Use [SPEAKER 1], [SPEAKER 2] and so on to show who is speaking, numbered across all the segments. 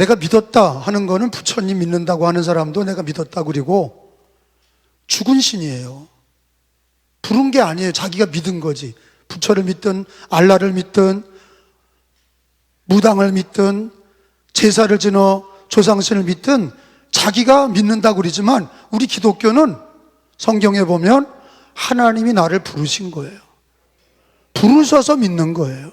[SPEAKER 1] 내가 믿었다 하는 거는 부처님 믿는다고 하는 사람도 내가 믿었다 그리고 죽은 신이에요. 부른 게 아니에요. 자기가 믿은 거지. 부처를 믿든 알라를 믿든 무당을 믿든 제사를 지어 조상신을 믿든 자기가 믿는다고 그러지만 우리 기독교는 성경에 보면 하나님이 나를 부르신 거예요. 부르셔서 믿는 거예요.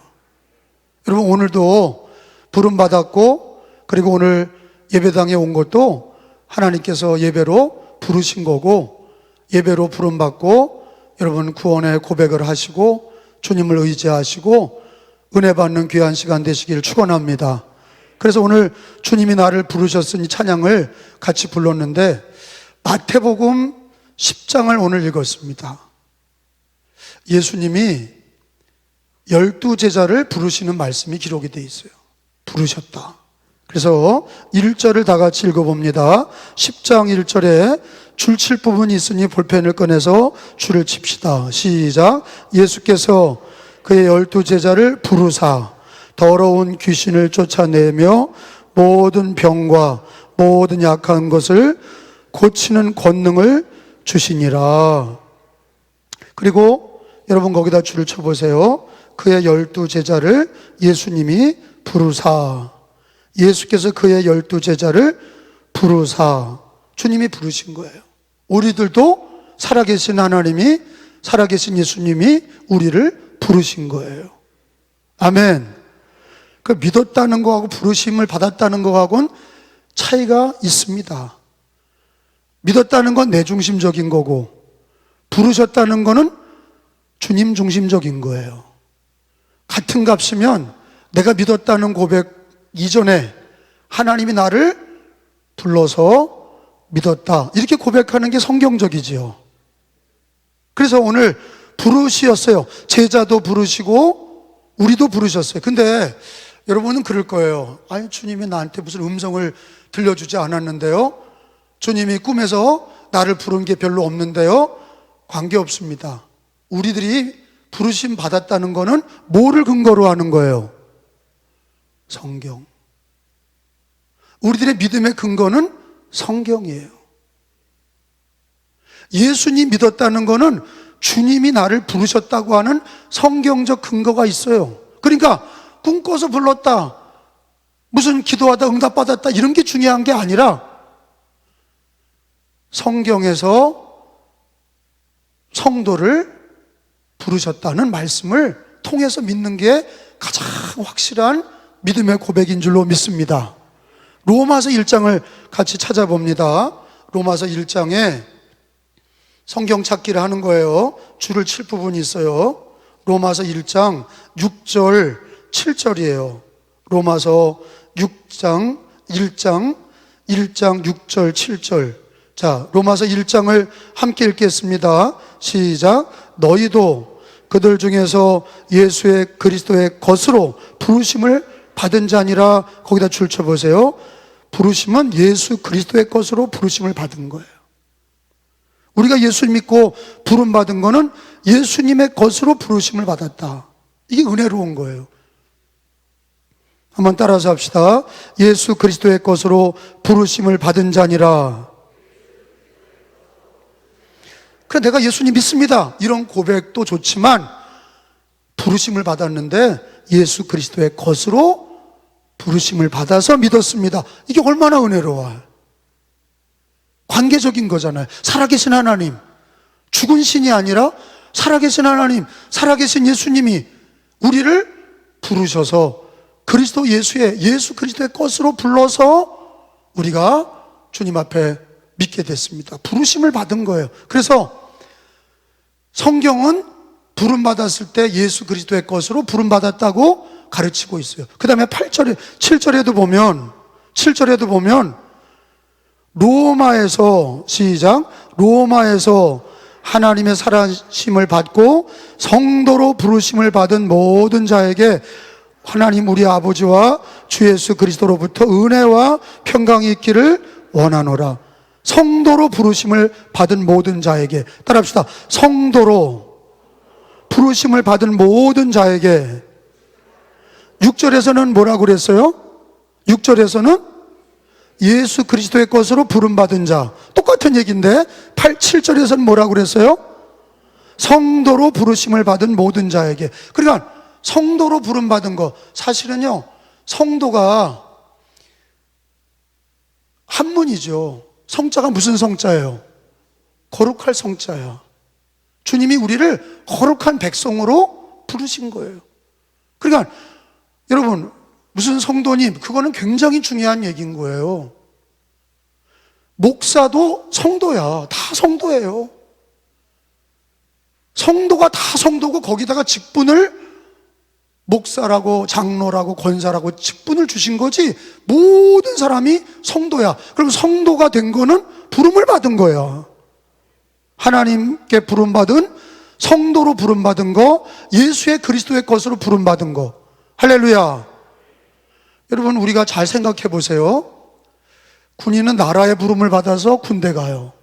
[SPEAKER 1] 여러분 오늘도 부름받았고 그리고 오늘 예배당에 온 것도 하나님께서 예배로 부르신 거고 예배로 부름받고 여러분 구원의 고백을 하시고 주님을 의지하시고 은혜 받는 귀한 시간 되시길 축원합니다. 그래서 오늘 주님이 나를 부르셨으니 찬양을 같이 불렀는데 마태복음 10장을 오늘 읽었습니다. 예수님이 12제자를 부르시는 말씀이 기록이 되어 있어요. 부르셨다. 그래서 1절을 다 같이 읽어봅니다. 10장 1절에 줄 칠 부분이 있으니 볼펜을 꺼내서 줄을 칩시다. 시작. 예수께서 그의 12제자를 부르사 더러운 귀신을 쫓아내며 모든 병과 모든 약한 것을 고치는 권능을 주시니라. 그리고 여러분 거기다 줄을 쳐보세요. 그의 12제자를 예수님이 부르사, 예수께서 그의 12제자를 부르사, 주님이 부르신 거예요. 우리들도 살아계신 하나님이, 살아계신 예수님이 우리를 부르신 거예요. 아멘. 그 믿었다는 거하고 부르심을 받았다는 거하고는 차이가 있습니다. 믿었다는 건 내 중심적인 거고 부르셨다는 거는 주님 중심적인 거예요. 같은 값이면 내가 믿었다는 고백 이전에 하나님이 나를 불러서 믿었다 이렇게 고백하는 게 성경적이지요. 그래서 오늘 부르시었어요. 제자도 부르시고 우리도 부르셨어요. 근데 여러분은 그럴 거예요. 아니 주님이 나한테 무슨 음성을 들려주지 않았는데요, 주님이 꿈에서 나를 부른 게 별로 없는데요. 관계없습니다. 우리들이 부르심 받았다는 거는 뭐를 근거로 하는 거예요? 성경. 우리들의 믿음의 근거는 성경이에요. 예수님 믿었다는 거는 주님이 나를 부르셨다고 하는 성경적 근거가 있어요. 그러니까 꿈꿔서 불렀다, 무슨 기도하다 응답받았다 이런 게 중요한 게 아니라 성경에서 성도를 부르셨다는 말씀을 통해서 믿는 게 가장 확실한 믿음의 고백인 줄로 믿습니다. 로마서 1장을 같이 찾아봅니다. 로마서 1장에 성경 찾기를 하는 거예요. 줄을 칠 부분이 있어요. 로마서 1장 6절 7절이에요. 로마서 6장 1장 6절 7절. 자, 로마서 1장을 함께 읽겠습니다. 시작. 너희도 그들 중에서 예수의 그리스도의 것으로 부르심을 받은 자니라. 거기다 줄 쳐보세요. 부르심은 예수 그리스도의 것으로 부르심을 받은 거예요. 우리가 예수 믿고 부름 받은 거는 예수님의 것으로 부르심을 받았다. 이게 은혜로운 거예요. 한번 따라서 합시다. 예수 그리스도의 것으로 부르심을 받은 자니라. 그래, 내가 예수님 믿습니다 이런 고백도 좋지만 부르심을 받았는데 예수 그리스도의 것으로 부르심을 받아서 믿었습니다. 이게 얼마나 은혜로워요. 관계적인 거잖아요. 살아계신 하나님, 죽은 신이 아니라 살아계신 하나님, 살아계신 예수님이 우리를 부르셔서 그리스도 예수의, 예수 그리스도의 것으로 불러서 우리가 주님 앞에 믿게 됐습니다. 부르심을 받은 거예요. 그래서 성경은 부름받았을 때 예수 그리스도의 것으로 부름받았다고 가르치고 있어요. 그 다음에 8절에, 7절에도 보면 로마에서, 시작, 로마에서 하나님의 살아심을 받고 성도로 부르심을 받은 모든 자에게 하나님 우리 아버지와 주 예수 그리스도로부터 은혜와 평강이 있기를 원하노라. 성도로 부르심을 받은 모든 자에게, 따라합시다. 성도로 부르심을 받은 모든 자에게. 6절에서는 뭐라고 그랬어요? 6절에서는 예수 그리스도의 것으로 부름받은 자. 똑같은 얘기인데 7절에서는 뭐라고 그랬어요? 성도로 부르심을 받은 모든 자에게. 그러니까 성도로 부름받은 거, 사실은요 성도가 한문이죠. 성자가 무슨 성자예요? 거룩할 성자야. 주님이 우리를 거룩한 백성으로 부르신 거예요. 그러니까 여러분, 무슨 성도님, 그거는 굉장히 중요한 얘기인 거예요. 목사도 성도야. 다 성도예요. 성도가 다 성도고, 거기다가 직분을 목사라고 장로라고 권사라고 직분을 주신 거지, 모든 사람이 성도야. 그럼 성도가 된 거는 부름을 받은 거야. 하나님께 부름받은, 성도로 부름받은 거, 예수의 그리스도의 것으로 부름받은 거. 할렐루야. 여러분, 우리가 잘 생각해 보세요. 군인은 나라의 부름을 받아서 군대 가요.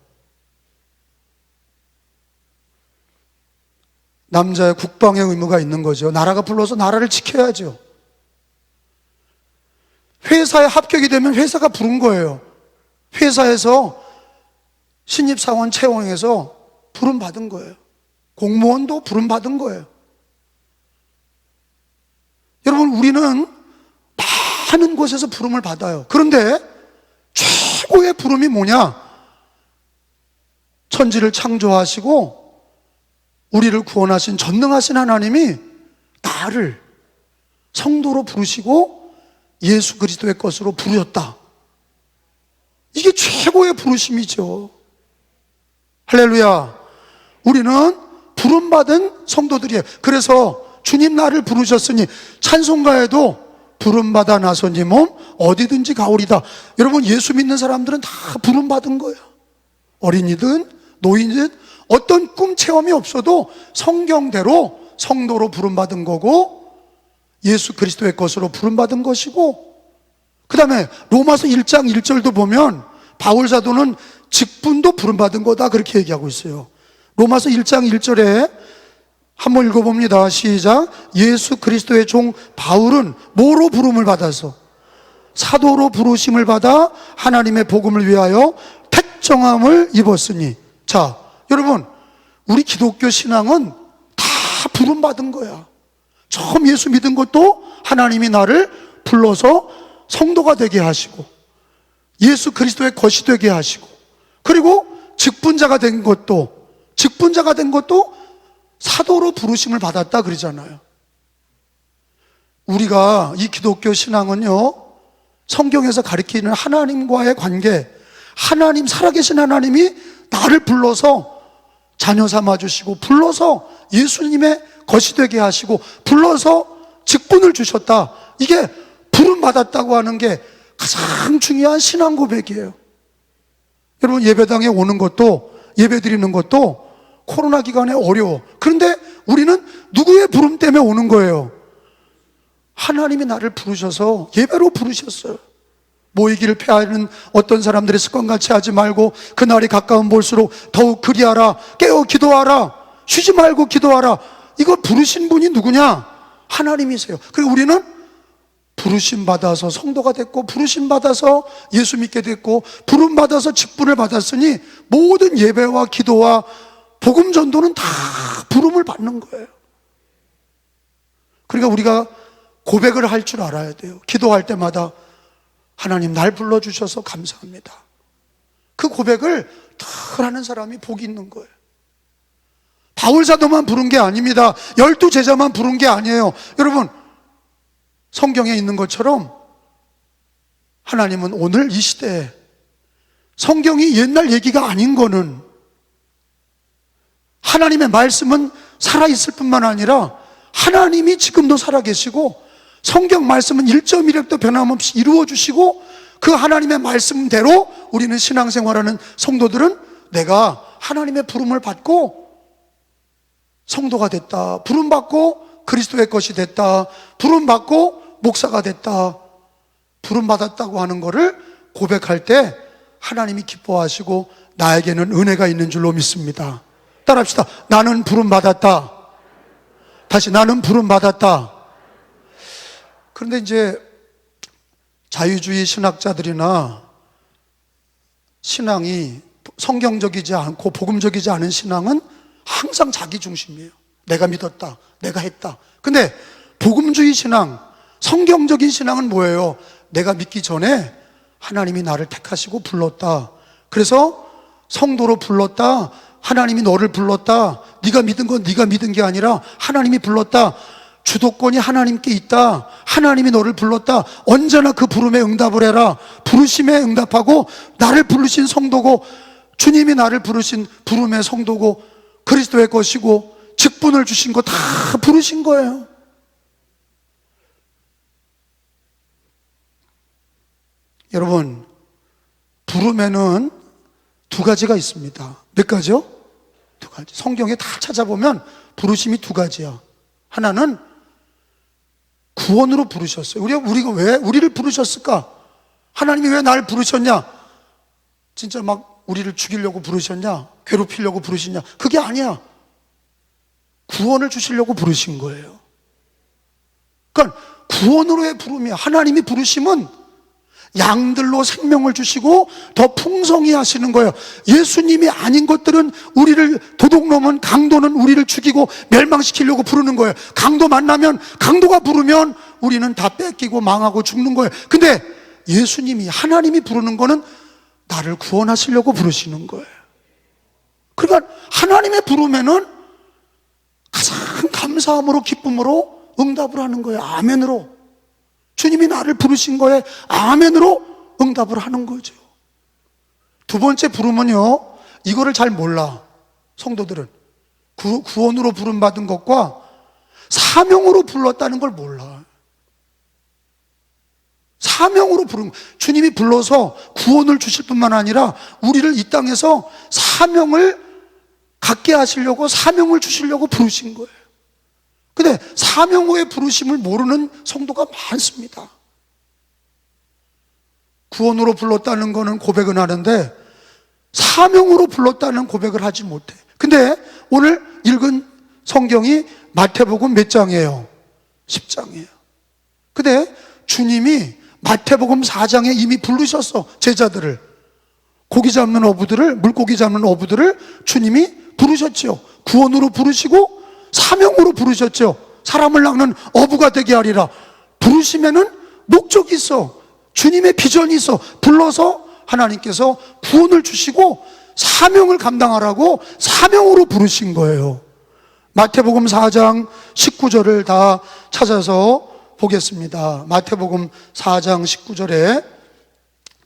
[SPEAKER 1] 남자의 국방의 의무가 있는 거죠. 나라가 불러서 나라를 지켜야죠. 회사에 합격이 되면 회사가 부른 거예요. 회사에서 신입사원 채용해서 부름받은 거예요. 공무원도 부름받은 거예요. 여러분, 우리는 많은 곳에서 부름을 받아요. 그런데 최고의 부름이 뭐냐? 천지를 창조하시고 우리를 구원하신 전능하신 하나님이 나를 성도로 부르시고 예수 그리스도의 것으로 부르셨다. 이게 최고의 부르심이죠. 할렐루야. 우리는 부름받은 성도들이에요. 그래서 주님 나를 부르셨으니 찬송가에도 부름받아 나서니 몸 어디든지 가오리다. 여러분, 예수 믿는 사람들은 다 부름받은 거예요. 어린이든 노인이든 어떤 꿈 체험이 없어도 성경대로 성도로 부름받은 거고, 예수 그리스도의 것으로 부름받은 것이고, 그 다음에 로마서 1장 1절도 보면 바울 사도는 직분도 부름받은 거다, 그렇게 얘기하고 있어요. 로마서 1장 1절에 한번 읽어봅니다. 시작. 예수 그리스도의 종 바울은 뭐로 부름을 받아서? 사도로 부르심을 받아 하나님의 복음을 위하여 택정함을 입었으니. 자, 여러분, 우리 기독교 신앙은 다 부름받은 거야. 처음 예수 믿은 것도 하나님이 나를 불러서 성도가 되게 하시고, 예수 그리스도의 것이 되게 하시고, 그리고 직분자가 된 것도 사도로 부르심을 받았다 그러잖아요. 우리가 이 기독교 신앙은요, 성경에서 가리키는 하나님과의 관계, 하나님, 살아계신 하나님이 나를 불러서 자녀 삼아주시고, 불러서 예수님의 것이 되게 하시고, 불러서 직분을 주셨다. 이게 부름받았다고 하는 게 가장 중요한 신앙 고백이에요. 여러분, 예배당에 오는 것도, 예배 드리는 것도 코로나 기간에 어려워. 그런데 우리는 누구의 부름 때문에 오는 거예요? 하나님이 나를 부르셔서 예배로 부르셨어요. 모이기를 패하는 어떤 사람들의 습관같이 하지 말고 그날이 가까운 볼수록 더욱 그리하라. 깨어 기도하라. 쉬지 말고 기도하라. 이거 부르신 분이 누구냐? 하나님이세요. 그리고 우리는 부르심 받아서 성도가 됐고, 부르심 받아서 예수 믿게 됐고, 부름 받아서 직분을 받았으니 모든 예배와 기도와 복음 전도는 다 부름을 받는 거예요. 그러니까 우리가 고백을 할 줄 알아야 돼요. 기도할 때마다 하나님 날 불러주셔서 감사합니다. 그 고백을 늘 하는 사람이 복이 있는 거예요. 바울 사도만 부른 게 아닙니다. 12 제자만 부른 게 아니에요. 여러분, 성경에 있는 것처럼 하나님은 오늘 이 시대에, 성경이 옛날 얘기가 아닌 거는, 하나님의 말씀은 살아있을 뿐만 아니라 하나님이 지금도 살아계시고, 성경 말씀은 1.1획도 변함없이 이루어주시고, 그 하나님의 말씀대로 우리는 신앙생활하는 성도들은 내가 하나님의 부름을 받고 성도가 됐다, 부름받고 그리스도의 것이 됐다, 부름받고 목사가 됐다, 부름받았다고 하는 것을 고백할 때 하나님이 기뻐하시고 나에게는 은혜가 있는 줄로 믿습니다. 따라합시다. 나는 부름받았다. 다시, 나는 부름받았다. 그런데 이제 자유주의 신학자들이나 신앙이 성경적이지 않고 복음적이지 않은 신앙은 항상 자기 중심이에요. 내가 믿었다, 내가 했다. 근데 복음주의 신앙, 성경적인 신앙은 뭐예요? 내가 믿기 전에 하나님이 나를 택하시고 불렀다. 그래서 성도로 불렀다. 하나님이 너를 불렀다. 네가 믿은 건 네가 믿은 게 아니라 하나님이 불렀다. 주도권이 하나님께 있다. 하나님이 너를 불렀다. 언제나 그 부름에 응답을 해라. 부르심에 응답하고 나를 부르신 성도고, 주님이 나를 부르신 부름의 성도고, 그리스도의 것이고, 직분을 주신 거 다 부르신 거예요. 여러분, 부름에는 두 가지가 있습니다. 몇 가지요? 두 가지. 성경에 다 찾아보면 부르심이 두 가지야. 하나는 구원으로 부르셨어요. 우리가 왜 우리를 부르셨을까? 하나님이 왜 나를 부르셨냐? 진짜 막 우리를 죽이려고 부르셨냐? 괴롭히려고 부르시냐? 그게 아니야. 구원을 주시려고 부르신 거예요. 그러니까 구원으로의 부름이야. 하나님이 부르심은 양들로 생명을 주시고 더 풍성히 하시는 거예요. 예수님이 아닌 것들은 우리를, 도둑놈은, 강도는 우리를 죽이고 멸망시키려고 부르는 거예요. 강도 만나면, 강도가 부르면 우리는 다 뺏기고 망하고 죽는 거예요. 근데 예수님이, 하나님이 부르는 거는 나를 구원하시려고 부르시는 거예요. 그러니까 하나님의 부르면은 가장 감사함으로, 기쁨으로 응답을 하는 거예요. 아멘으로. 주님이 나를 부르신 거에 아멘으로 응답을 하는 거죠. 두 번째 부름은요, 이거를 잘 몰라. 성도들은 구원으로 부름받은 것과 사명으로 불렀다는 걸 몰라. 사명으로 부른, 주님이 불러서 구원을 주실 뿐만 아니라 우리를 이 땅에서 사명을 갖게 하시려고, 사명을 주시려고 부르신 거예요. 근데 사명후의 부르심을 모르는 성도가 많습니다. 구원으로 불렀다는 거는 고백은 하는데 사명으로 불렀다는 고백을 하지 못해. 근데 오늘 읽은 성경이 마태복음 몇 장이에요? 10장이에요. 근데 주님이 마태복음 4장에 이미 부르셨어. 제자들을, 고기 잡는 어부들을, 물고기 잡는 어부들을 주님이 부르셨죠. 구원으로 부르시고 사명으로 부르셨죠. 사람을 낚는 어부가 되게 하리라. 부르심에는 목적이 있어. 주님의 비전이 있어. 불러서 하나님께서 구원을 주시고 사명을 감당하라고 사명으로 부르신 거예요. 마태복음 4장 19절을 다 찾아서 보겠습니다. 마태복음 4장 19절에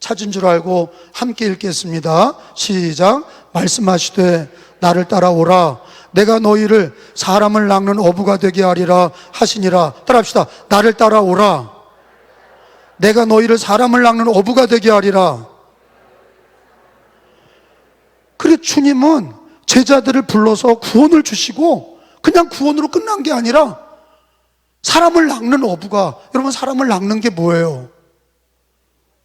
[SPEAKER 1] 찾은 줄 알고 함께 읽겠습니다. 시작. 말씀하시되 나를 따라오라. 내가 너희를 사람을 낚는 어부가 되게 하리라 하시니라. 따라합시다. 나를 따라오라. 내가 너희를 사람을 낚는 어부가 되게 하리라. 그래, 주님은 제자들을 불러서 구원을 주시고 그냥 구원으로 끝난 게 아니라 사람을 낚는 어부가, 여러분 사람을 낚는 게 뭐예요?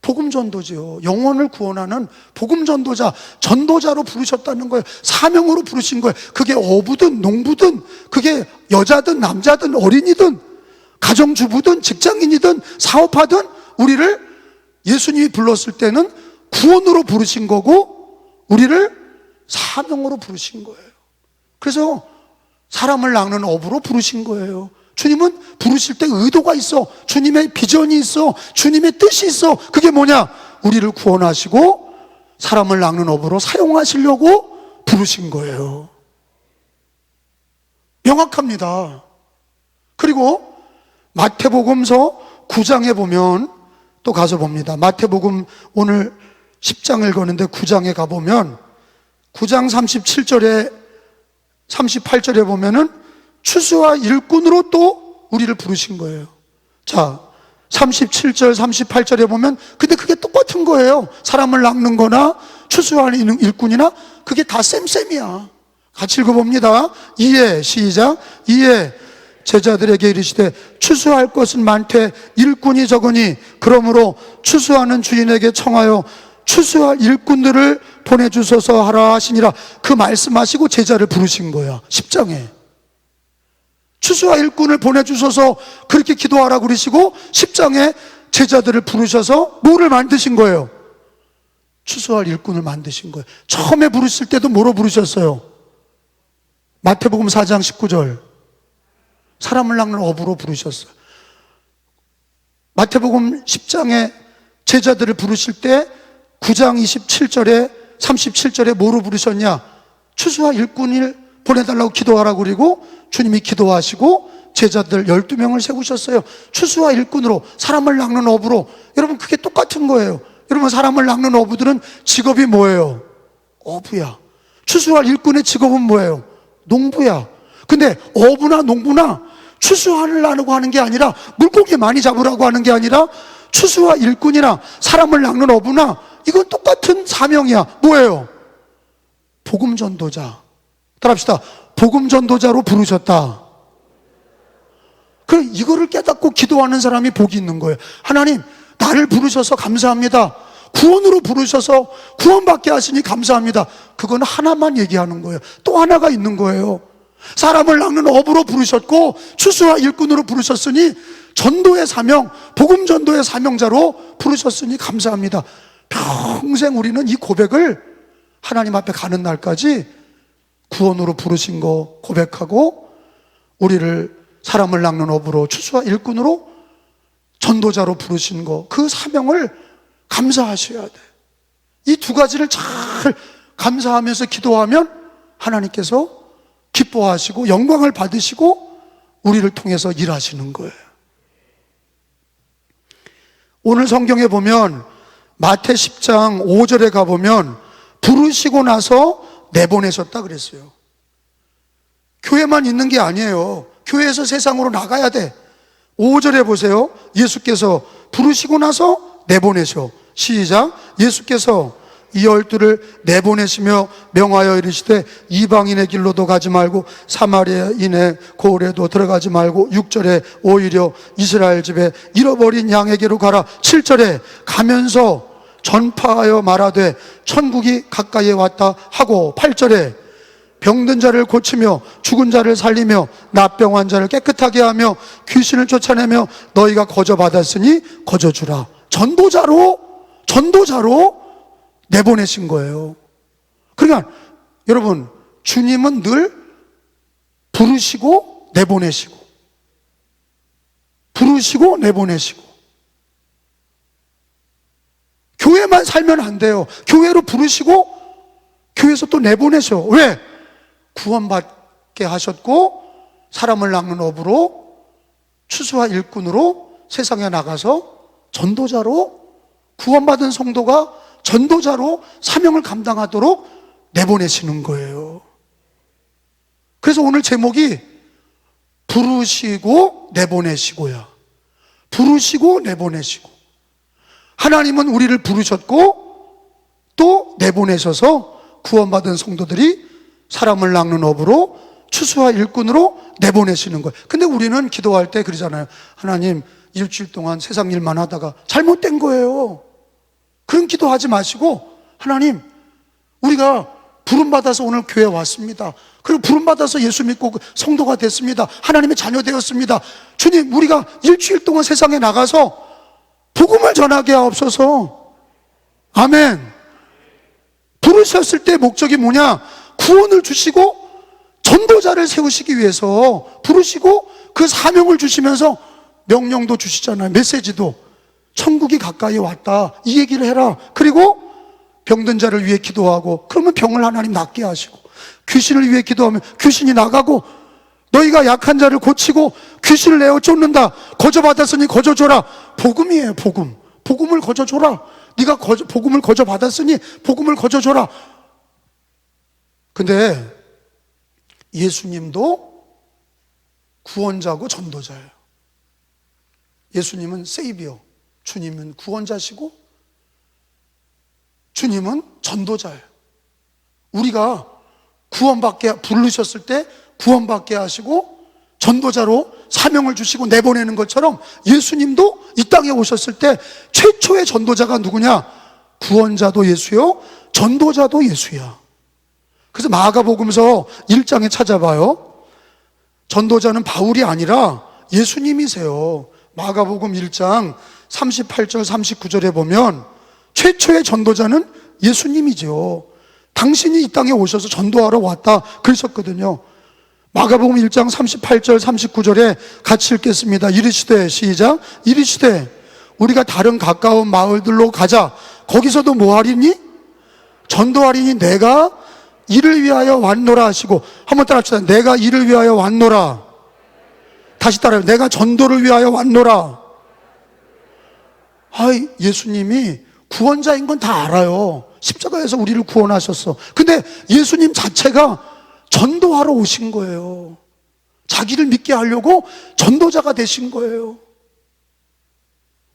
[SPEAKER 1] 복음전도죠. 영혼을 구원하는 복음전도자, 전도자로 부르셨다는 거예요. 사명으로 부르신 거예요. 그게 어부든 농부든, 그게 여자든 남자든 어린이든 가정주부든 직장인이든 사업하든 우리를 예수님이 불렀을 때는 구원으로 부르신 거고 우리를 사명으로 부르신 거예요. 그래서 사람을 낚는 어부로 부르신 거예요. 주님은 부르실 때 의도가 있어. 주님의 비전이 있어. 주님의 뜻이 있어. 그게 뭐냐? 우리를 구원하시고 사람을 낚는 어부로 사용하시려고 부르신 거예요. 명확합니다. 그리고 마태복음서 9장에 보면, 또 가서 봅니다. 마태복음 오늘 10장 읽었는데 9장에 가보면 9장 37절에 38절에 보면은 추수와 일꾼으로 또 우리를 부르신 거예요. 자, 37절, 38절에 보면 근데 그게 똑같은 거예요. 사람을 낚는 거나 추수하는 일꾼이나 그게 다 쌤쌤이야. 같이 읽어봅니다. 이에, 시작. 이에 제자들에게 이르시되 추수할 것은 많되 일꾼이 적으니 그러므로 추수하는 주인에게 청하여 추수할 일꾼들을 보내주소서 하라 하시니라. 그 말씀하시고 제자를 부르신 거야. 10장에 추수와 일꾼을 보내주셔서 그렇게 기도하라고 그러시고 10장에 제자들을 부르셔서 뭐를 만드신 거예요? 추수할 일꾼을 만드신 거예요. 처음에 부르실 때도 뭐로 부르셨어요? 마태복음 4장 19절 사람을 낚는 어부로 부르셨어요. 마태복음 10장에 제자들을 부르실 때 9장 27절에 37절에 뭐로 부르셨냐? 추수할 일꾼을 보내달라고 기도하라고 그리고 주님이 기도하시고 제자들 12명을 세우셨어요. 추수와 일꾼으로, 사람을 낚는 어부로. 여러분, 그게 똑같은 거예요. 여러분, 사람을 낚는 어부들은 직업이 뭐예요? 어부야. 추수할 일꾼의 직업은 뭐예요? 농부야. 근데 어부나 농부나 추수하려고 하는 게 아니라, 물고기 많이 잡으라고 하는 게 아니라, 추수와 일꾼이나 사람을 낚는 어부나 이건 똑같은 사명이야. 뭐예요? 복음 전도자. 따라합시다. 복음 전도자로 부르셨다. 그래, 이거를 깨닫고 기도하는 사람이 복이 있는 거예요. 하나님, 나를 부르셔서 감사합니다. 구원으로 부르셔서 구원받게 하시니 감사합니다. 그건 하나만 얘기하는 거예요. 또 하나가 있는 거예요. 사람을 낚는 어부로 부르셨고 추수와 일꾼으로 부르셨으니 전도의 사명, 복음 전도의 사명자로 부르셨으니 감사합니다. 평생 우리는 이 고백을 하나님 앞에 가는 날까지 구원으로 부르신 거 고백하고, 우리를 사람을 낚는 어부로, 추수와 일꾼으로, 전도자로 부르신 거, 그 사명을 감사하셔야 돼. 이 두 가지를 잘 감사하면서 기도하면 하나님께서 기뻐하시고 영광을 받으시고 우리를 통해서 일하시는 거예요. 오늘 성경에 보면 마태 10장 5절에 가보면 부르시고 나서 내보내셨다 그랬어요. 교회만 있는 게 아니에요. 교회에서 세상으로 나가야 돼. 5절에 보세요. 예수께서 부르시고 나서 내보내셔. 시작. 예수께서 이 12를 내보내시며 명하여 이르시되 이방인의 길로도 가지 말고 사마리아인의 고을에도 들어가지 말고, 6절에 오히려 이스라엘 집에 잃어버린 양에게로 가라. 7절에 가면서 전파하여 말하되 천국이 가까이에 왔다 하고, 8절에 병든 자를 고치며 죽은 자를 살리며 납병한 자를 깨끗하게 하며 귀신을 쫓아내며 너희가 거저 받았으니 거저 주라. 전도자로 내보내신 거예요. 그러니까 여러분, 주님은 늘 부르시고 내보내시고, 부르시고 내보내시고. 교회만 살면 안 돼요. 교회로 부르시고 교회에서 또 내보내셔. 왜? 구원받게 하셨고 사람을 낚는 어부로, 추수와 일꾼으로 세상에 나가서 전도자로, 구원받은 성도가 전도자로 사명을 감당하도록 내보내시는 거예요. 그래서 오늘 제목이 부르시고 내보내시고야. 부르시고 내보내시고. 하나님은 우리를 부르셨고 또 내보내셔서 구원받은 성도들이 사람을 낚는 어부로, 추수와 일꾼으로 내보내시는 거예요. 근데 우리는 기도할 때 그러잖아요. 하나님, 일주일 동안 세상 일만 하다가 잘못된 거예요. 그런 기도하지 마시고, 하나님, 우리가 부름받아서 오늘 교회 왔습니다. 그리고 부름받아서 예수 믿고 성도가 됐습니다. 하나님의 자녀 되었습니다. 주님, 우리가 일주일 동안 세상에 나가서 복음을 전하게 하옵소서. 아멘. 부르셨을 때 목적이 뭐냐? 구원을 주시고 전도자를 세우시기 위해서 부르시고, 그 사명을 주시면서 명령도 주시잖아요. 메시지도. 천국이 가까이 왔다, 이 얘기를 해라. 그리고 병든 자를 위해 기도하고, 그러면 병을 하나님 낫게 하시고, 귀신을 위해 기도하면 귀신이 나가고, 너희가 약한 자를 고치고 귀신을 내어 쫓는다. 거저 받았으니 거저 줘라. 복음이에요. 복음. 복음을 거저 줘라. 네가 복음을 거저 받았으니 복음을 거저 줘라. 근데 예수님도 구원자고 전도자예요. 예수님은 세이비어, 주님은 구원자시고 주님은 전도자예요. 우리가 구원받게 부르셨을 때 구원받게 하시고 전도자로 사명을 주시고 내보내는 것처럼, 예수님도 이 땅에 오셨을 때 최초의 전도자가 누구냐? 구원자도 예수요, 전도자도 예수야. 그래서 마가복음서 1장에 찾아봐요. 전도자는 바울이 아니라 예수님이세요. 마가복음 1장 38절 39절에 보면 최초의 전도자는 예수님이죠. 당신이 이 땅에 오셔서 전도하러 왔다 그러셨거든요. 마가복음 1장 38절 39절에 같이 읽겠습니다. 이르시되, 시작. 이르시되 우리가 다른 가까운 마을들로 가자. 거기서도 뭐 하리니? 전도하리니 내가 이를 위하여 왔노라 하시고, 한번 따라합시다. 내가 이를 위하여 왔노라. 다시 따라해요. 내가 전도를 위하여 왔노라. 예수님이 구원자인 건 다 알아요. 십자가에서 우리를 구원하셨어. 근데 예수님 자체가 전도하러 오신 거예요. 자기를 믿게 하려고 전도자가 되신 거예요.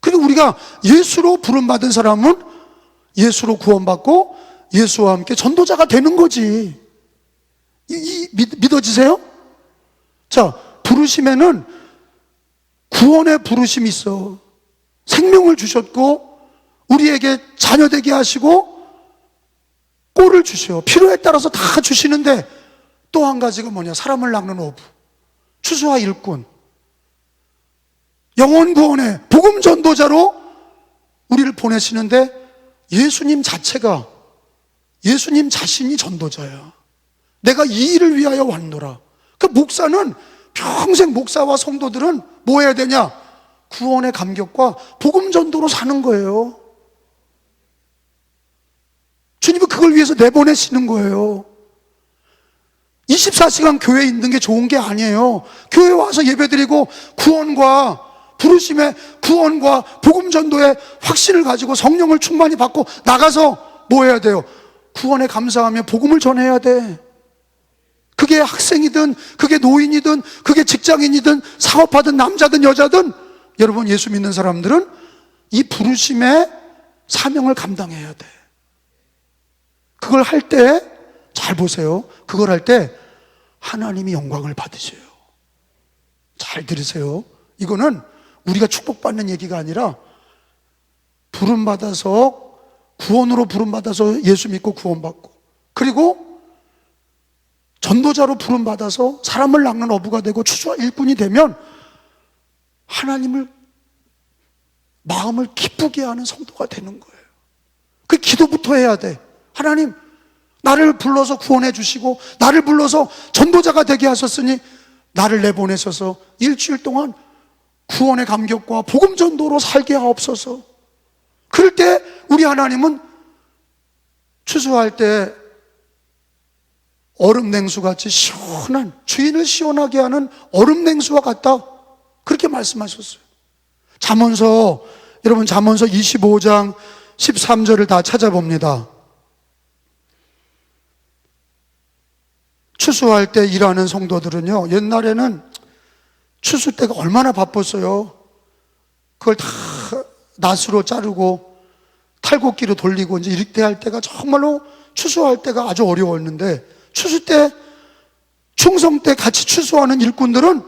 [SPEAKER 1] 그리고 우리가 예수로 부름받은 사람은 예수로 구원받고 예수와 함께 전도자가 되는 거지. 믿어지세요? 자, 부르심에는 구원의 부르심이 있어. 생명을 주셨고 우리에게 자녀 되게 하시고 꼴을 주셔. 필요에 따라서 다 주시는데, 또 한 가지가 뭐냐? 사람을 낚는 어부, 추수와 일꾼, 영혼 구원의 복음 전도자로 우리를 보내시는데, 예수님 자체가, 예수님 자신이 전도자야. 내가 이 일을 위하여 왔노라. 그 목사는, 평생 목사와 성도들은 뭐 해야 되냐? 구원의 감격과 복음 전도로 사는 거예요. 주님은 그걸 위해서 내보내시는 거예요. 24시간 교회에 있는 게 좋은 게 아니에요. 교회 와서 예배드리고 구원과 부르심의 구원과 복음 전도의 확신을 가지고 성령을 충만히 받고 나가서 뭐 해야 돼요? 구원에 감사하며 복음을 전해야 돼. 그게 학생이든 그게 노인이든 그게 직장인이든 사업하든 남자든 여자든, 여러분 예수 믿는 사람들은 이 부르심의 사명을 감당해야 돼. 그걸 할 때, 잘 보세요. 그걸 할 때 하나님이 영광을 받으셔요. 잘 들으세요. 이거는 우리가 축복받는 얘기가 아니라, 부름받아서, 구원으로 부름받아서 예수 믿고 구원받고, 그리고 전도자로 부름받아서 사람을 낚는 어부가 되고 추수와 일꾼이 되면 하나님을, 마음을 기쁘게 하는 성도가 되는 거예요. 그 기도부터 해야 돼. 하나님, 나를 불러서 구원해 주시고 나를 불러서 전도자가 되게 하셨으니 나를 내보내셔서 일주일 동안 구원의 감격과 복음 전도로 살게 하옵소서. 그럴 때 우리 하나님은 추수할 때 얼음 냉수같이 시원한, 주인을 시원하게 하는 얼음 냉수와 같다, 그렇게 말씀하셨어요. 잠언서, 여러분 잠언서 25장 13절을 다 찾아봅니다. 추수할 때 일하는 성도들은요, 옛날에는 추수 때가 얼마나 바빴어요. 그걸 다 낫으로 자르고 탈곡기로 돌리고 이제 이렇게 할 때가 정말로, 추수할 때가 아주 어려웠는데, 추수 때, 충성 때 같이 추수하는 일꾼들은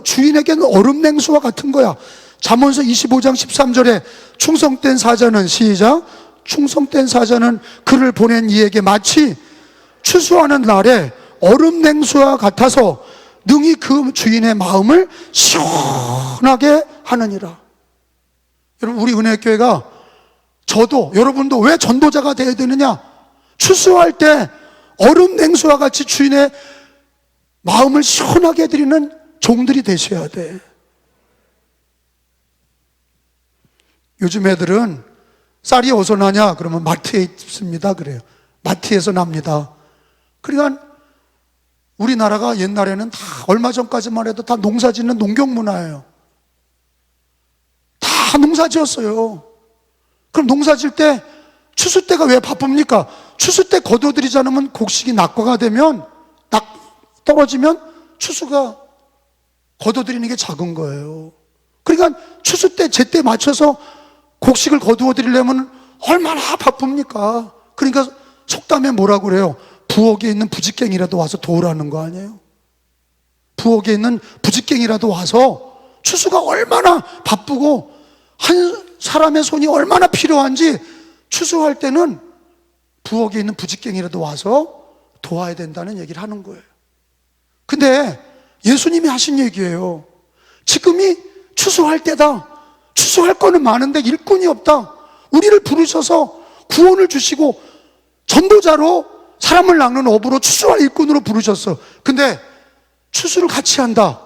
[SPEAKER 1] 주인에게는 얼음 냉수와 같은 거야. 잠언서 25장 13절에 충성된 사자는, 시작, 충성된 사자는 그를 보낸 이에게 마치 추수하는 날에 얼음 냉수와 같아서 능히 그 주인의 마음을 시원하게 하느니라. 여러분, 우리 은혜교회가, 저도 여러분도 왜 전도자가 되어야 되느냐? 추수할 때 얼음 냉수와 같이 주인의 마음을 시원하게 해드리는 종들이 되셔야 돼. 요즘 애들은 쌀이 어디서 나냐? 그러면 마트에 있습니다 그래요. 마트에서 납니다. 그러니까 우리나라가 옛날에는 다, 얼마 전까지만 해도 다 농사 짓는 농경 문화예요. 다 농사 지었어요. 그럼 농사 질 때, 추수 때가 왜 바쁩니까? 추수 때 거둬들이지 않으면 곡식이 낙과가 되면, 떨어지면 추수가 거둬들이는 게 작은 거예요. 그러니까 추수 때 제때 맞춰서 곡식을 거두어 드리려면 얼마나 바쁩니까? 그러니까 속담에 뭐라고 그래요? 부엌에 있는 부직갱이라도 와서 도우라는 거 아니에요? 부엌에 있는 부직갱이라도 와서, 추수가 얼마나 바쁘고 한 사람의 손이 얼마나 필요한지 추수할 때는 부엌에 있는 부직갱이라도 와서 도와야 된다는 얘기를 하는 거예요. 근데 예수님이 하신 얘기예요. 지금이 추수할 때다. 추수할 거는 많은데 일꾼이 없다. 우리를 부르셔서 구원을 주시고 전도자로 사람을 낚는 어부로 추수할 일꾼으로 부르셨어. 근데 추수를 같이 한다.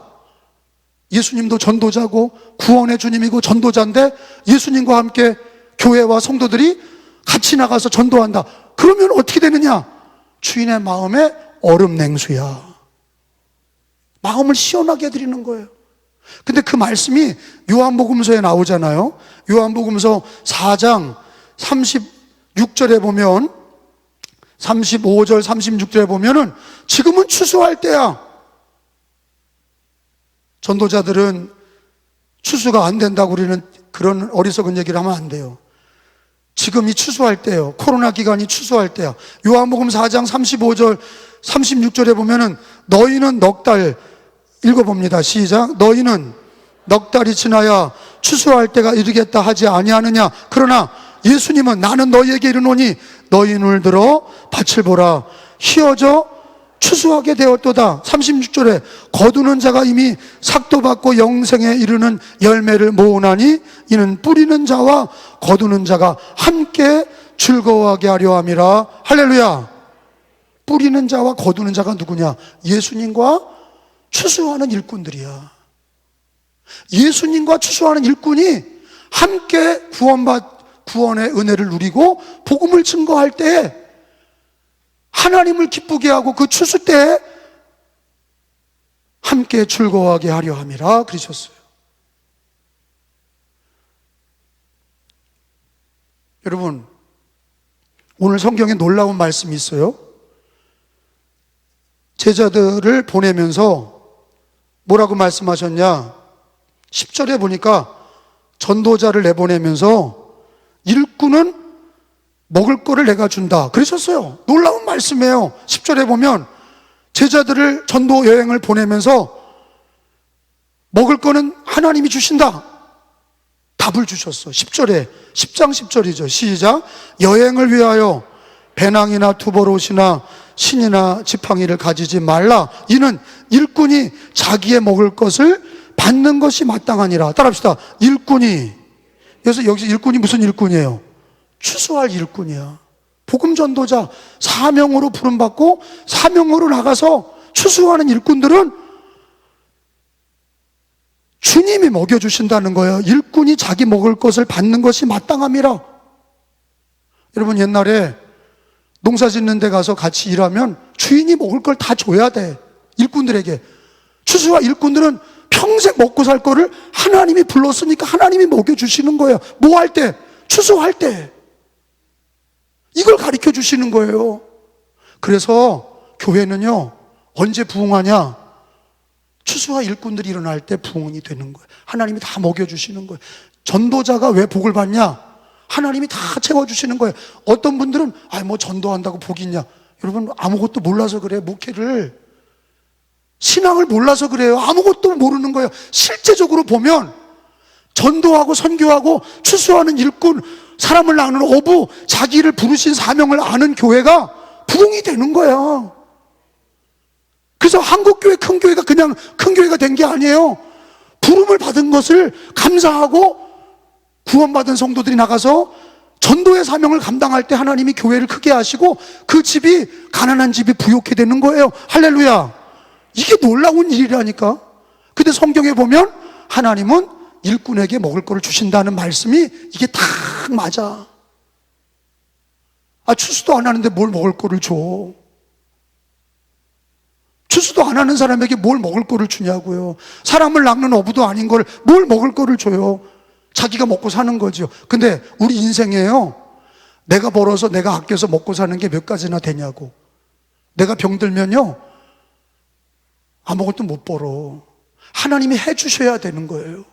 [SPEAKER 1] 예수님도 전도자고 구원의 주님이고 전도자인데 예수님과 함께 교회와 성도들이 같이 나가서 전도한다. 그러면 어떻게 되느냐? 주인의 마음에 얼음 냉수야. 마음을 시원하게 해드리는 거예요. 근데 그 말씀이 요한복음서에 나오잖아요. 요한복음서 4장 36절에 보면, 35절 36절에 보면은 지금은 추수할 때야. 전도자들은 추수가 안 된다고 우리는 그런 어리석은 얘기를 하면 안 돼요. 지금이 추수할 때예요. 코로나 기간이 추수할 때야. 요한복음 4장 35절 36절에 보면은 너희는 넉 달, 읽어봅니다. 시작. 너희는 넉 달이 지나야 추수할 때가 이르겠다 하지 아니하느냐. 그러나 예수님은 나는 너희에게 이르노니 너희 눈을 들어 밭을 보라. 희어져 추수하게 되었도다. 36절에 거두는 자가 이미 삭도 받고 영생에 이르는 열매를 모으나니 이는 뿌리는 자와 거두는 자가 함께 즐거워하게 하려 함이라. 할렐루야. 뿌리는 자와 거두는 자가 누구냐? 예수님과 추수하는 일꾼들이야. 예수님과 추수하는 일꾼이 함께 구원의 은혜를 누리고 복음을 증거할 때 하나님을 기쁘게 하고 그 추수 때 함께 즐거워하게 하려 함이라 그러셨어요. 여러분, 오늘 성경에 놀라운 말씀이 있어요. 제자들을 보내면서 뭐라고 말씀하셨냐? 10절에 보니까 전도자를 내보내면서 일꾼은 먹을 거를 내가 준다 그러셨어요. 놀라운 말씀이에요. 10절에 보면 제자들을 전도 여행을 보내면서 먹을 거는 하나님이 주신다 답을 주셨어. 10절에 10장 10절이죠. 시작. 여행을 위하여 배낭이나 투버롯이나 신이나 지팡이를 가지지 말라. 이는 일꾼이 자기의 먹을 것을 받는 것이 마땅하니라. 따라합시다. 일꾼이. 그래서 여기서 일꾼이 무슨 일꾼이에요? 추수할 일꾼이야. 복음 전도자, 사명으로 부름받고 사명으로 나가서 추수하는 일꾼들은 주님이 먹여주신다는 거예요. 일꾼이 자기 먹을 것을 받는 것이 마땅함이라. 여러분, 옛날에 농사 짓는 데 가서 같이 일하면 주인이 먹을 걸 다 줘야 돼. 일꾼들에게. 추수와 일꾼들은 평생 먹고 살 거를 하나님이 불렀으니까 하나님이 먹여주시는 거예요. 뭐 할 때? 추수할 때. 이걸 가르쳐 주시는 거예요. 그래서 교회는요, 언제 부흥하냐? 추수와 일꾼들이 일어날 때 부흥이 되는 거예요. 하나님이 다 먹여주시는 거예요. 전도자가 왜 복을 받냐? 하나님이 다 채워주시는 거예요. 어떤 분들은 뭐 전도한다고 복이 있냐? 여러분, 아무것도 몰라서 그래요. 목회를 신앙을 몰라서 그래요. 아무것도 모르는 거예요. 실제적으로 보면 전도하고 선교하고 추수하는 일꾼, 사람을 낳는 어부, 자기를 부르신 사명을 아는 교회가 부흥이 되는 거야. 그래서 한국교회 큰 교회가 그냥 큰 교회가 된 게 아니에요. 부름을 받은 것을 감사하고 구원받은 성도들이 나가서 전도의 사명을 감당할 때 하나님이 교회를 크게 하시고 그 집이 가난한 집이 부욕해 되는 거예요. 할렐루야. 이게 놀라운 일이라니까. 근데 성경에 보면 하나님은 일꾼에게 먹을 거를 주신다는 말씀이 이게 딱 맞아. 추수도 안 하는데 뭘 먹을 거를 줘. 추수도 안 하는 사람에게 뭘 먹을 거를 주냐고요. 사람을 낚는 어부도 아닌 걸 뭘 먹을 거를 줘요. 자기가 먹고 사는 거죠. 근데 우리 인생에요, 내가 벌어서 내가 아껴서 먹고 사는 게 몇 가지나 되냐고. 내가 병들면요, 아무것도 못 벌어. 하나님이 해주셔야 되는 거예요.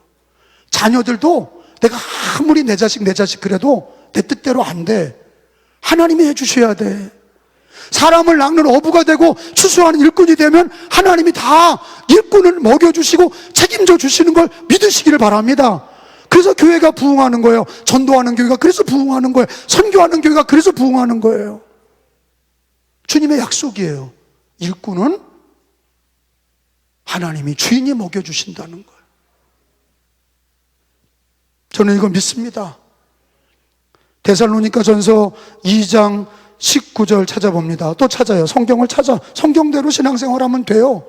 [SPEAKER 1] 자녀들도 내가 아무리 내 자식 그래도 내 뜻대로 안 돼. 하나님이 해주셔야 돼. 사람을 낚는 어부가 되고 추수하는 일꾼이 되면 하나님이 다 일꾼을 먹여주시고 책임져 주시는 걸 믿으시기를 바랍니다. 그래서 교회가 부흥하는 거예요. 전도하는 교회가 그래서 부흥하는 거예요. 선교하는 교회가 그래서 부흥하는 거예요. 주님의 약속이에요. 일꾼은 하나님이 주인이 먹여주신다는 거예요. 저는 이거 믿습니다. 데살로니가전서 2장 19절 찾아봅니다. 또 찾아요. 성경을 찾아. 성경대로 신앙생활하면 돼요.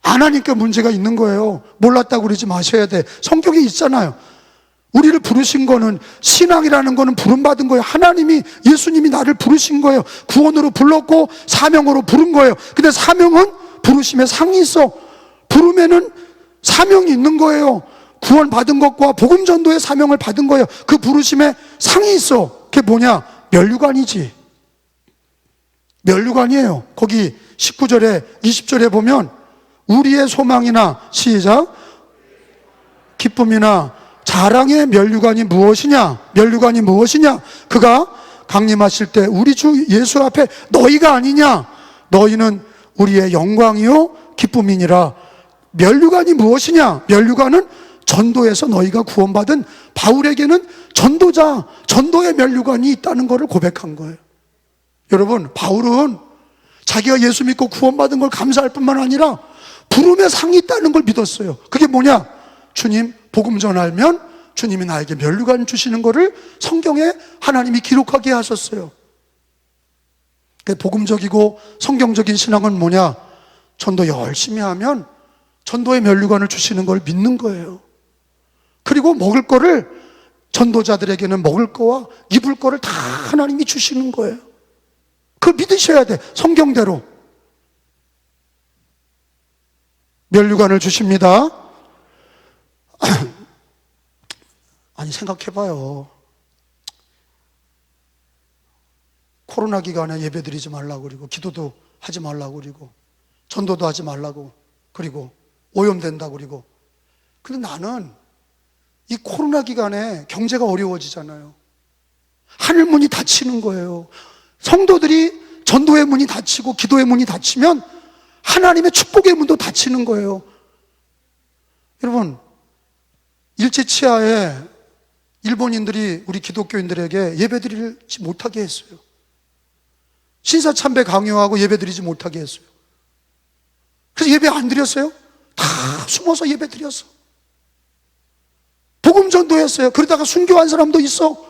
[SPEAKER 1] 안 하니까 문제가 있는 거예요. 몰랐다고 그러지 마셔야 돼. 성경에 있잖아요. 우리를 부르신 거는, 신앙이라는 거는 부름받은 거예요. 하나님이, 예수님이 나를 부르신 거예요. 구원으로 불렀고 사명으로 부른 거예요. 근데 사명은 부르심에 상이 있어. 부르면은 사명이 있는 거예요. 구원 받은 것과 복음 전도의 사명을 받은 거예요. 그 부르심에 상이 있어. 그게 뭐냐? 면류관이지. 면류관이에요. 거기 19절에 20절에 보면 우리의 소망이나, 시작, 기쁨이나 자랑의 면류관이 무엇이냐? 면류관이 무엇이냐? 그가 강림하실 때 우리 주 예수 앞에 너희가 아니냐? 너희는 우리의 영광이요 기쁨이니라. 면류관이 무엇이냐? 면류관은 전도에서 너희가 구원받은, 바울에게는 전도자, 전도의 면류관이 있다는 것을 고백한 거예요. 여러분, 바울은 자기가 예수 믿고 구원받은 걸 감사할 뿐만 아니라 부름의 상이 있다는 걸 믿었어요. 그게 뭐냐? 주님 복음 전하면 주님이 나에게 면류관 주시는 것을 성경에 하나님이 기록하게 하셨어요. 복음적이고 성경적인 신앙은 뭐냐? 전도 열심히 하면 전도의 면류관을 주시는 걸 믿는 거예요. 그리고 먹을 거를, 전도자들에게는 먹을 거와 입을 거를 다 하나님이 주시는 거예요. 그걸 믿으셔야 돼. 성경대로 면류관을 주십니다. 아니, 생각해봐요. 코로나 기간에 예배 드리지 말라고 그러고, 기도도 하지 말라고 그러고, 전도도 하지 말라고 그리고 오염된다고 그러고. 근데 나는 이 코로나 기간에 경제가 어려워지잖아요. 하늘 문이 닫히는 거예요. 성도들이 전도의 문이 닫히고 기도의 문이 닫히면 하나님의 축복의 문도 닫히는 거예요. 여러분, 일제치하에 일본인들이 우리 기독교인들에게 예배드리지 못하게 했어요. 신사참배 강요하고 예배드리지 못하게 했어요. 그래서 예배 안 드렸어요. 다 숨어서 예배 드렸어. 복음 전도했어요. 그러다가 순교한 사람도 있어.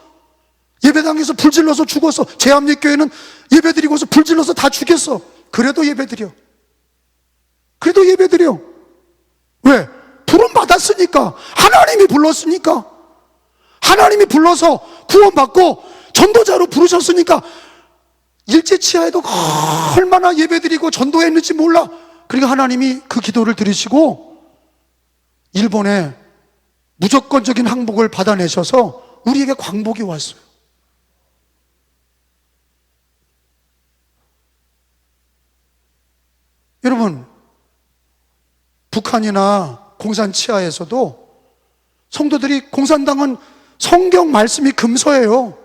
[SPEAKER 1] 예배당에서 불질러서 죽었어. 제합리교회는 예배드리고서 불질러서 다 죽였어. 그래도 예배드려. 그래도 예배드려. 왜? 부름 받았으니까. 하나님이 불렀으니까. 하나님이 불러서 구원받고 전도자로 부르셨으니까. 일제치하에도 얼마나 예배드리고 전도했는지 몰라. 그러니까 하나님이 그 기도를 들으시고 일본에 무조건적인 항복을 받아내셔서 우리에게 광복이 왔어요. 여러분, 북한이나 공산 치하에서도 성도들이, 공산당은 성경 말씀이 금서예요.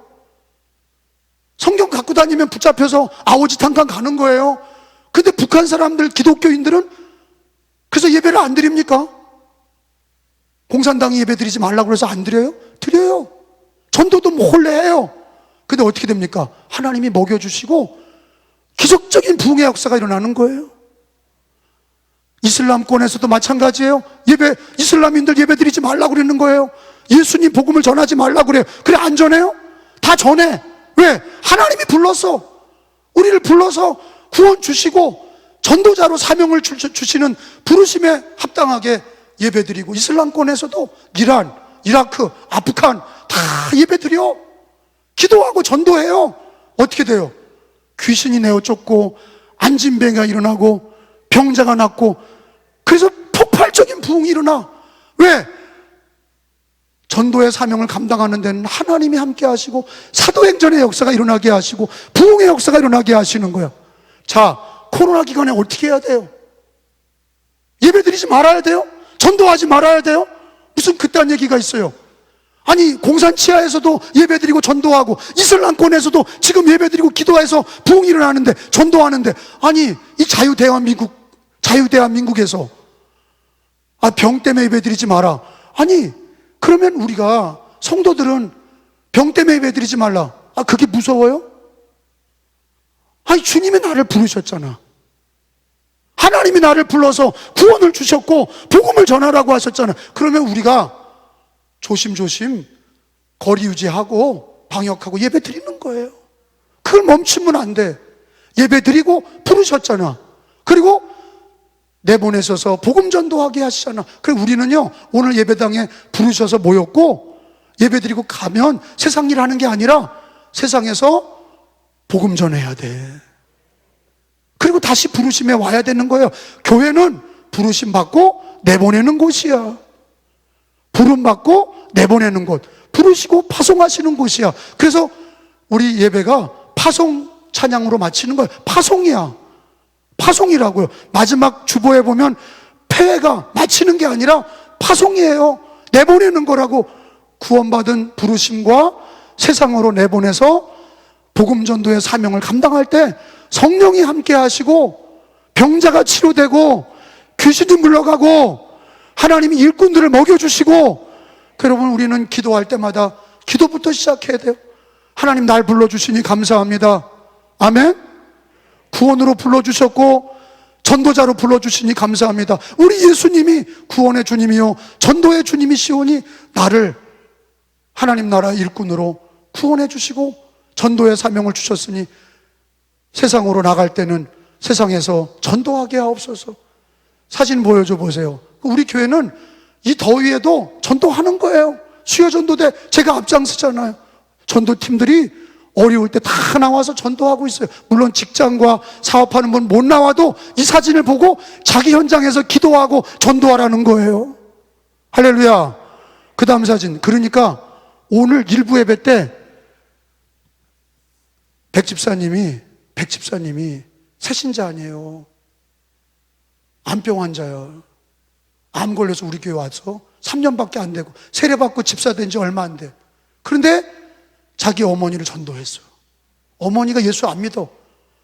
[SPEAKER 1] 성경 갖고 다니면 붙잡혀서 아오지 탕탕 가는 거예요. 근데 북한 사람들, 기독교인들은 그래서 예배를 안 드립니까? 공산당이 예배 드리지 말라고 해서 안 드려요? 드려요. 전도도 몰래 해요. 근데 어떻게 됩니까? 하나님이 먹여주시고 기적적인 부흥의 역사가 일어나는 거예요. 이슬람권에서도 마찬가지예요. 이슬람인들 예배 드리지 말라고 그러는 거예요. 예수님 복음을 전하지 말라고 그래요. 그래, 안 전해요? 다 전해. 왜? 하나님이 불렀어. 우리를 불러서 구원 주시고 전도자로 사명을 주시는 부르심에 합당하게 예배드리고, 이슬람권에서도 이란, 이라크, 아프간 다 예배드려. 기도하고 전도해요. 어떻게 돼요? 귀신이 내어 쫓고 안진뱅이가 일어나고 병자가 낫고, 그래서 폭발적인 부흥이 일어나. 왜? 전도의 사명을 감당하는 데는 하나님이 함께 하시고 사도행전의 역사가 일어나게 하시고 부흥의 역사가 일어나게 하시는 거야. 자, 코로나 기간에 어떻게 해야 돼요? 예배드리지 말아야 돼요? 전도하지 말아야 돼요? 무슨 그딴 얘기가 있어요. 아니, 공산 치하에서도 예배드리고 전도하고, 이슬람권에서도 지금 예배드리고 기도해서 부흥이 일어나는데, 전도하는데, 아니, 이 자유대한민국에서 병 때문에 예배드리지 마라. 아니, 그러면 우리가, 성도들은 병 때문에 예배드리지 말라. 그게 무서워요? 아니, 주님이 나를 부르셨잖아. 하나님이 나를 불러서 구원을 주셨고 복음을 전하라고 하셨잖아. 그러면 우리가 조심조심 거리 유지하고 방역하고 예배 드리는 거예요. 그걸 멈추면 안 돼. 예배 드리고 부르셨잖아. 그리고 내보내셔서 복음 전도하게 하시잖아. 그리고 우리는요, 오늘 예배당에 부르셔서 모였고 예배 드리고 가면 세상 일 하는 게 아니라 세상에서 복음 전해야 돼. 그리고 다시 부르심에 와야 되는 거예요. 교회는 부르심 받고 내보내는 곳이야. 부름 받고 내보내는 곳, 부르시고 파송하시는 곳이야. 그래서 우리 예배가 파송 찬양으로 마치는 거예요. 파송이야. 파송이라고요. 마지막 주보에 보면 폐회가 마치는 게 아니라 파송이에요. 내보내는 거라고. 구원받은 부르심과 세상으로 내보내서 복음 전도의 사명을 감당할 때 성령이 함께 하시고 병자가 치료되고 귀신이 물러가고 하나님이 일꾼들을 먹여주시고, 여러분, 우리는 기도할 때마다 기도부터 시작해야 돼요. 하나님, 날 불러주시니 감사합니다. 아멘. 구원으로 불러주셨고 전도자로 불러주시니 감사합니다. 우리 예수님이 구원의 주님이요 전도의 주님이시오니 나를 하나님 나라 일꾼으로 구원해 주시고 전도의 사명을 주셨으니 세상으로 나갈 때는 세상에서 전도하게 하옵소서. 사진 보여줘 보세요. 우리 교회는 이 더위에도 전도하는 거예요. 수요 전도대 제가 앞장서잖아요. 전도팀들이 어려울 때 다 나와서 전도하고 있어요. 물론 직장과 사업하는 분 못 나와도 이 사진을 보고 자기 현장에서 기도하고 전도하라는 거예요. 할렐루야. 그 다음 사진. 그러니까 오늘 일부 예배 때 백 집사님이 새신자 아니에요. 암병 환자예요. 암 걸려서 우리 교회 와서 3년밖에 안 되고 세례받고 집사 된 지 얼마 안 돼. 그런데 자기 어머니를 전도했어요. 어머니가 예수 안 믿어.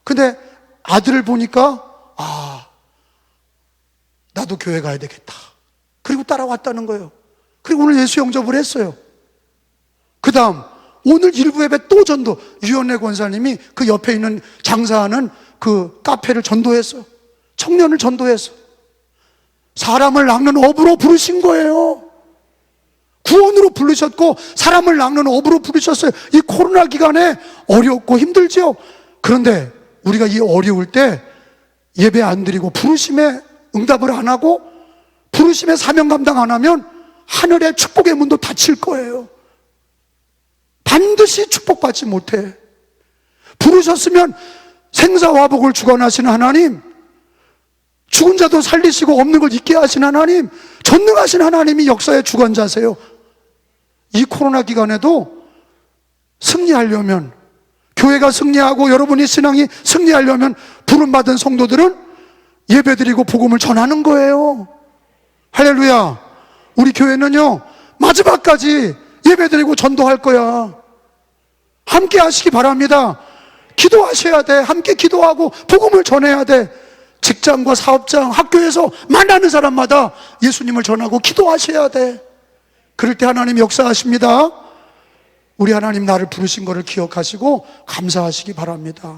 [SPEAKER 1] 근데 아들을 보니까 나도 교회 가야 되겠다. 그리고 따라왔다는 거예요. 그리고 오늘 예수 영접을 했어요. 그 다음 오늘 일부 예배 또 전도. 유연애 권사님이 그 옆에 있는 장사하는 그 카페를 전도했어요. 청년을 전도했어요. 사람을 낚는 업으로 부르신 거예요. 구원으로 부르셨고 사람을 낚는 업으로 부르셨어요. 이 코로나 기간에 어렵고 힘들죠. 그런데 우리가 이 어려울 때 예배 안 드리고 부르심에 응답을 안 하고 부르심의 사명 감당 안 하면 하늘의 축복의 문도 닫힐 거예요. 반드시 축복받지 못해. 부르셨으면 생사화복을 주관하시는 하나님, 죽은 자도 살리시고 없는 걸 있게 하신 하나님, 전능하신 하나님이 역사의 주관자세요. 이 코로나 기간에도 승리하려면, 교회가 승리하고 여러분이 신앙이 승리하려면 부름받은 성도들은 예배드리고 복음을 전하는 거예요. 할렐루야. 우리 교회는요 마지막까지 예배드리고 전도할 거야. 함께 하시기 바랍니다. 기도하셔야 돼. 함께 기도하고 복음을 전해야 돼. 직장과 사업장, 학교에서 만나는 사람마다 예수님을 전하고 기도하셔야 돼. 그럴 때 하나님 역사하십니다. 우리 하나님 나를 부르신 것을 기억하시고 감사하시기 바랍니다.